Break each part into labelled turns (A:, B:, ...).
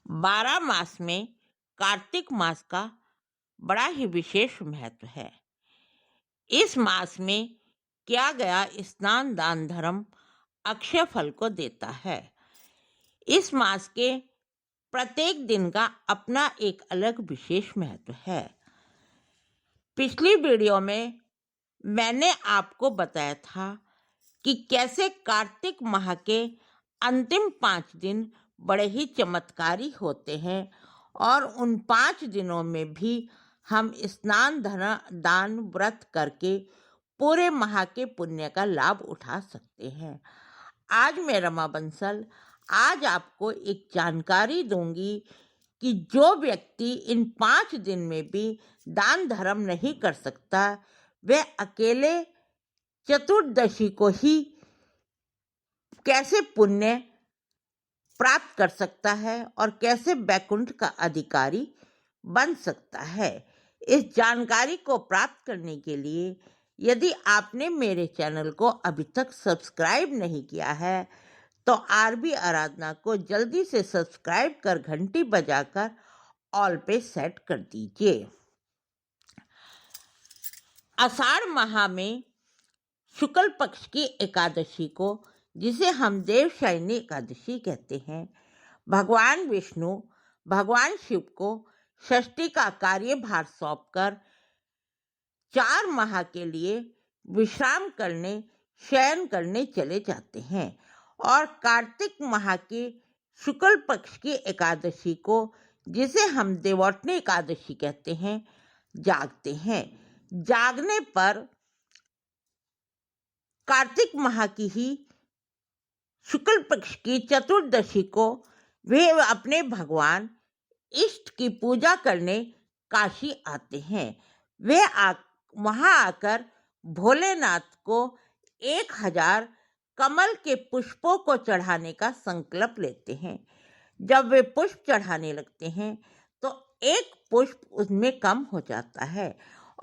A: 12 मास में कार्तिक मास का बड़ा ही विशेष महत्व है। इस मास में किया गया स्नान दान धर्म अक्षय फल को देता है। इस मास के प्रत्येक दिन का अपना एक अलग विशेष महत्व है। पिछली वीडियो में मैंने आपको बताया था कि कैसे कार्तिक माह के अंतिम 5 दिन बड़े ही चमत्कारी होते हैं और उन 5 दिनों में भी हम स्नान दान व्रत करके पूरे माह के पुण्य का लाभ उठा सकते हैं। आज मैं रमा बंसल आज आपको एक जानकारी दूंगी कि जो व्यक्ति इन 5 दिन में भी दान धर्म नहीं कर सकता, वह अकेले चतुर्दशी को ही कैसे पुण्य प्राप्त कर सकता है और कैसे वैकुंठ का अधिकारी बन सकता है। इस जानकारी को प्राप्त करने के लिए यदि आपने मेरे चैनल को अभी तक सब्सक्राइब नहीं किया है तो आरबी आराधना को जल्दी से सब्सक्राइब कर घंटी बजाकर ऑल पे सेट कर दीजिए। आषाढ़ माह में शुक्ल पक्ष की एकादशी को, जिसे हम देवशयनी एकादशी कहते हैं, भगवान विष्णु भगवान शिव को षष्ठी का कार्यभार सौंपकर 4 माह के लिए विश्राम करने शयन करने चले जाते हैं और कार्तिक माह के शुक्ल पक्ष की एकादशी को, जिसे हम देवोठनी एकादशी कहते हैं, जागते हैं। जागने पर कार्तिक माह की ही शुक्ल पक्ष की चतुर्दशी को वे अपने भगवान इष्ट की पूजा करने काशी आते हैं। वे वहां आकर भोलेनाथ को 1000 कमल के पुष्पों को चढ़ाने का संकल्प लेते हैं। जब वे पुष्प चढ़ाने लगते हैं तो एक पुष्प उसमें कम हो जाता है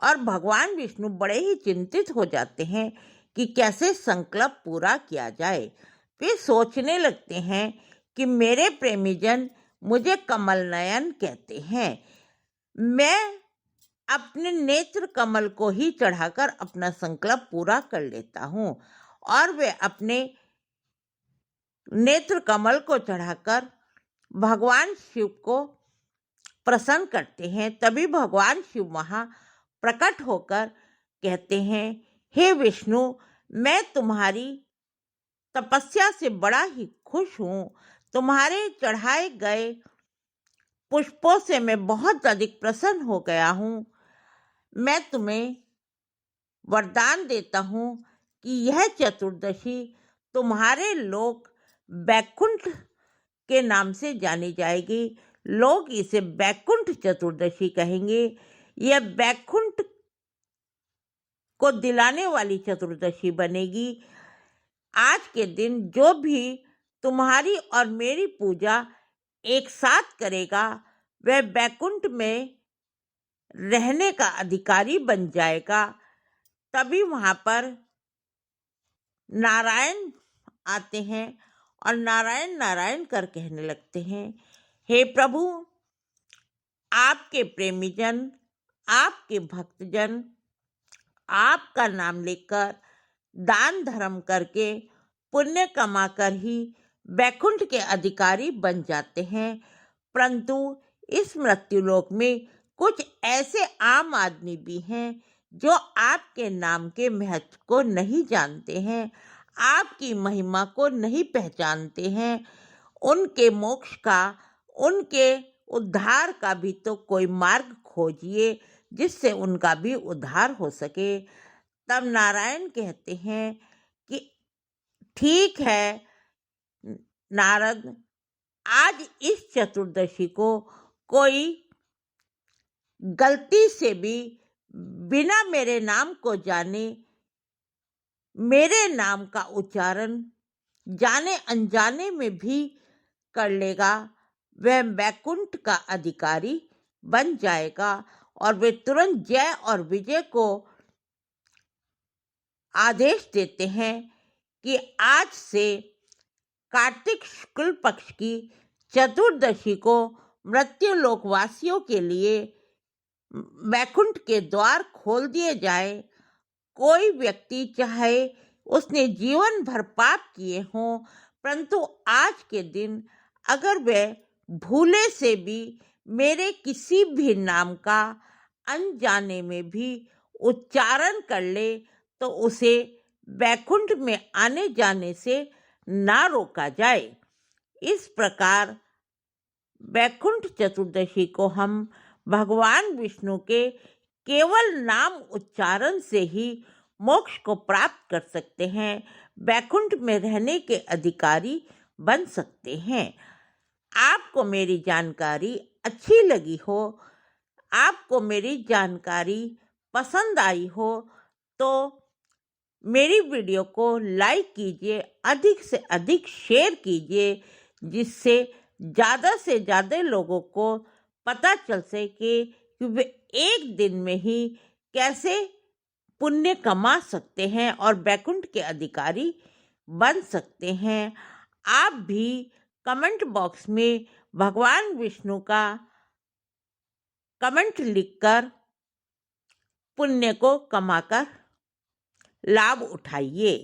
A: और भगवान विष्णु बड़े ही चिंतित हो जाते हैं कि कैसे संकल्प पूरा किया जाए। वे सोचने लगते हैं कि मेरे प्रेमीजन मुझे कमल नयन कहते हैं, मैं अपने नेत्र कमल को ही चढ़ाकर अपना संकल्प पूरा कर लेता हूँ। और वे अपने नेत्र कमल को चढ़ाकर भगवान शिव को प्रसन्न करते हैं। तभी भगवान शिव वहां प्रकट होकर कहते हैं, हे विष्णु, मैं तुम्हारी तपस्या से बड़ा ही खुश हूँ। तुम्हारे चढ़ाए गए पुष्पों से मैं बहुत अधिक प्रसन्न हो गया हूँ। मैं तुम्हें वरदान देता हूँ कि यह चतुर्दशी तुम्हारे लोक वैकुंठ के नाम से जानी जाएगी। लोग इसे वैकुंठ चतुर्दशी कहेंगे। यह वैकुंठ को दिलाने वाली चतुर्दशी बनेगी। आज के दिन जो भी तुम्हारी और मेरी पूजा एक साथ करेगा, वह वैकुंठ में रहने का अधिकारी बन जाएगा। तभी वहां पर नारायण आते हैं और नारायण नारायण कर कहने लगते हैं, हे प्रभु, आपके प्रेमीजन, आपके भक्तजन आपका नाम लेकर दान धर्म करके पुण्य कमाकर ही वैकुंठ के अधिकारी बन जाते हैं। परंतु इस मृत्युलोक में कुछ ऐसे आम आदमी भी हैं जो आपके नाम के महत्व को नहीं जानते हैं, आपकी महिमा को नहीं पहचानते हैं। उनके मोक्ष का, उनके उद्धार का भी तो कोई मार्ग खोजिए जिससे उनका भी उद्धार हो सके। तब नारायण कहते हैं कि ठीक है नारद, आज इस चतुर्दशी को कोई गलती से भी बिना मेरे नाम को जाने मेरे नाम का उच्चारण जाने अनजाने में भी कर लेगा, वह वैकुंठ का अधिकारी बन जाएगा। और वे तुरंत जय और विजय को आदेश देते हैं कि आज से कार्तिक शुक्ल पक्ष की चतुर्दशी को मृत्यु लोकवासियों के लिए वैकुंठ के द्वार खोल दिए जाए। कोई व्यक्ति चाहे उसने जीवन भर पाप किए हों, परंतु आज के दिन अगर वह भूले से भी मेरे किसी भी नाम का अनजाने में भी उच्चारण कर ले तो उसे वैकुंठ में आने जाने से ना रोका जाए। इस प्रकार वैकुंठ चतुर्दशी को हम भगवान विष्णु के केवल नाम उच्चारण से ही मोक्ष को प्राप्त कर सकते हैं, वैकुंठ में रहने के अधिकारी बन सकते हैं। आपको मेरी जानकारी अच्छी लगी हो, आपको मेरी जानकारी पसंद आई हो तो मेरी वीडियो को लाइक कीजिए, अधिक से अधिक शेयर कीजिए, जिससे ज़्यादा से ज़्यादा लोगों को पता चल सके कि वे एक दिन में ही कैसे पुण्य कमा सकते हैं और वैकुंठ के अधिकारी बन सकते हैं। आप भी कमेंट बॉक्स में भगवान विष्णु का कमेंट लिखकर पुण्य को कमाकर लाभ उठाइए।